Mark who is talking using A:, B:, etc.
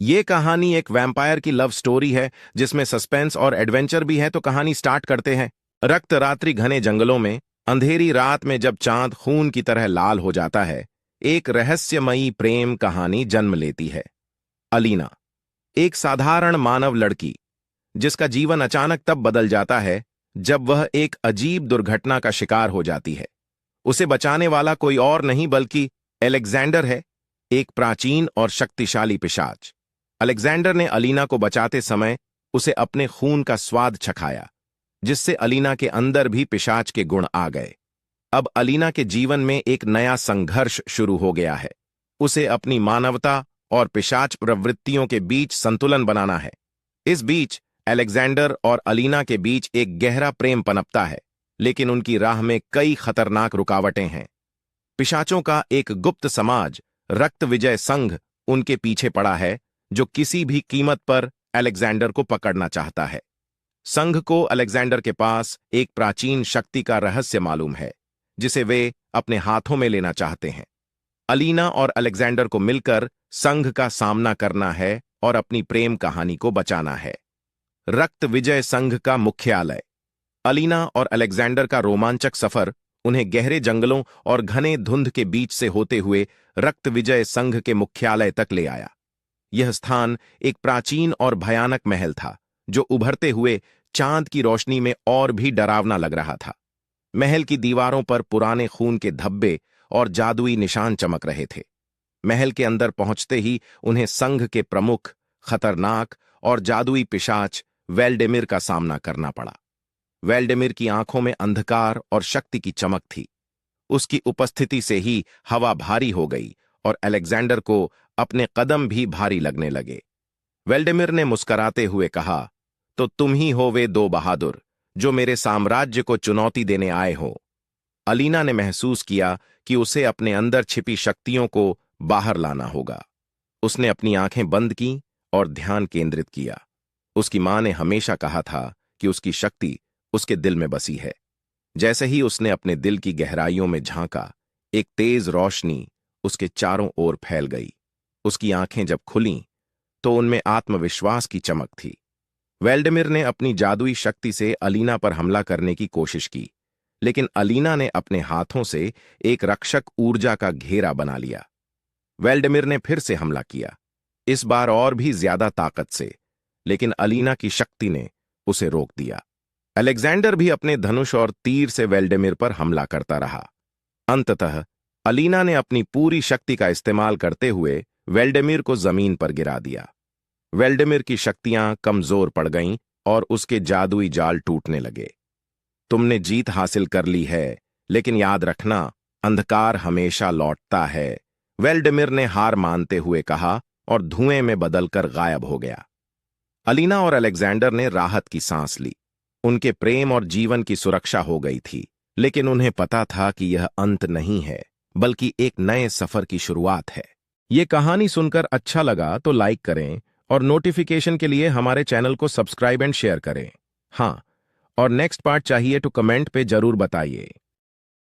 A: ये कहानी एक वैम्पायर की लव स्टोरी है जिसमें सस्पेंस और एडवेंचर भी है। तो कहानी स्टार्ट करते हैं। रक्त रात्रि घने जंगलों में अंधेरी रात में जब चांद खून की तरह लाल हो जाता है, एक रहस्यमयी प्रेम कहानी जन्म लेती है। अलीना, एक साधारण मानव लड़की जिसका जीवन अचानक तब बदल जाता है जब वह एक अजीब दुर्घटना का शिकार हो जाती है। उसे बचाने वाला कोई और नहीं बल्कि एलेक्जेंडर है, एक प्राचीन और शक्तिशाली पिशाच। अलेक्जेंडर ने अलीना को बचाते समय उसे अपने खून का स्वाद चखाया, जिससे अलीना के अंदर भी पिशाच के गुण आ गए। अब अलीना के जीवन में एक नया संघर्ष शुरू हो गया है। उसे अपनी मानवता और पिशाच प्रवृत्तियों के बीच संतुलन बनाना है। इस बीच अलेक्जेंडर और अलीना के बीच एक गहरा प्रेम पनपता है, लेकिन उनकी राह में कई खतरनाक रुकावटें हैं। पिशाचों का एक गुप्त समाज, रक्त विजय संघ, उनके पीछे पड़ा है, जो किसी भी कीमत पर अलेक्जेंडर को पकड़ना चाहता है। संघ को अलेक्जेंडर के पास एक प्राचीन शक्ति का रहस्य मालूम है, जिसे वे अपने हाथों में लेना चाहते हैं। अलीना और अलेक्जेंडर को मिलकर संघ का सामना करना है और अपनी प्रेम कहानी को बचाना है। रक्त विजय संघ का मुख्यालय। अलीना और अलेक्जेंडर का रोमांचक सफर उन्हें गहरे जंगलों और घने धुंध के बीच से होते हुए रक्त विजय संघ के मुख्यालय तक ले आया। यह स्थान एक प्राचीन और भयानक महल था, जो उभरते हुए चांद की रोशनी में और भी डरावना लग रहा था। महल की दीवारों पर पुराने खून के धब्बे और जादुई निशान चमक रहे थे। महल के अंदर पहुंचते ही उन्हें संघ के प्रमुख, खतरनाक और जादुई पिशाच वेल्डेमिर का सामना करना पड़ा। वेल्डेमिर की आंखों में अंधकार और शक्ति की चमक थी। उसकी उपस्थिति से ही हवा भारी हो गई और अलेक्जेंडर को अपने कदम भी भारी लगने लगे। वेल्डेमिर ने मुस्कुराते हुए कहा, तो तुम ही हो वे दो बहादुर जो मेरे साम्राज्य को चुनौती देने आए हो। अलीना ने महसूस किया कि उसे अपने अंदर छिपी शक्तियों को बाहर लाना होगा। उसने अपनी आंखें बंद की और ध्यान केंद्रित किया। उसकी मां ने हमेशा कहा था कि उसकी शक्ति उसके दिल में बसी है। जैसे ही उसने अपने दिल की गहराइयों में झांका, एक तेज रोशनी उसके चारों ओर फैल गई। उसकी आंखें जब खुलीं, तो उनमें आत्मविश्वास की चमक थी। वेल्डेमिर ने अपनी जादुई शक्ति से अलीना पर हमला करने की कोशिश की, लेकिन अलीना ने अपने हाथों से एक रक्षक ऊर्जा का घेरा बना लिया। वेल्डेमिर ने फिर से हमला किया, इस बार और भी ज्यादा ताकत से, लेकिन अलीना की शक्ति ने उसे रोक दिया। अलेक्जेंडर भी अपने धनुष और तीर से वेल्डेमिर पर हमला करता रहा। अंततः अलीना ने अपनी पूरी शक्ति का इस्तेमाल करते हुए वेल्डेमिर को जमीन पर गिरा दिया। वेल्डेमिर की शक्तियां कमजोर पड़ गईं और उसके जादुई जाल टूटने लगे। तुमने जीत हासिल कर ली है, लेकिन याद रखना, अंधकार हमेशा लौटता है, वेल्डेमिर ने हार मानते हुए कहा और धुएं में बदलकर गायब हो गया। अलीना और अलेक्जेंडर ने राहत की सांस ली। उनके प्रेम और जीवन की सुरक्षा हो गई थी, लेकिन उन्हें पता था कि यह अंत नहीं है, बल्कि एक नए सफर की शुरुआत है। ये कहानी सुनकर अच्छा लगा तो लाइक करें और नोटिफिकेशन के लिए हमारे चैनल को सब्सक्राइब एंड शेयर करें। हाँ, और नेक्स्ट पार्ट चाहिए तो कमेंट पे जरूर बताइए।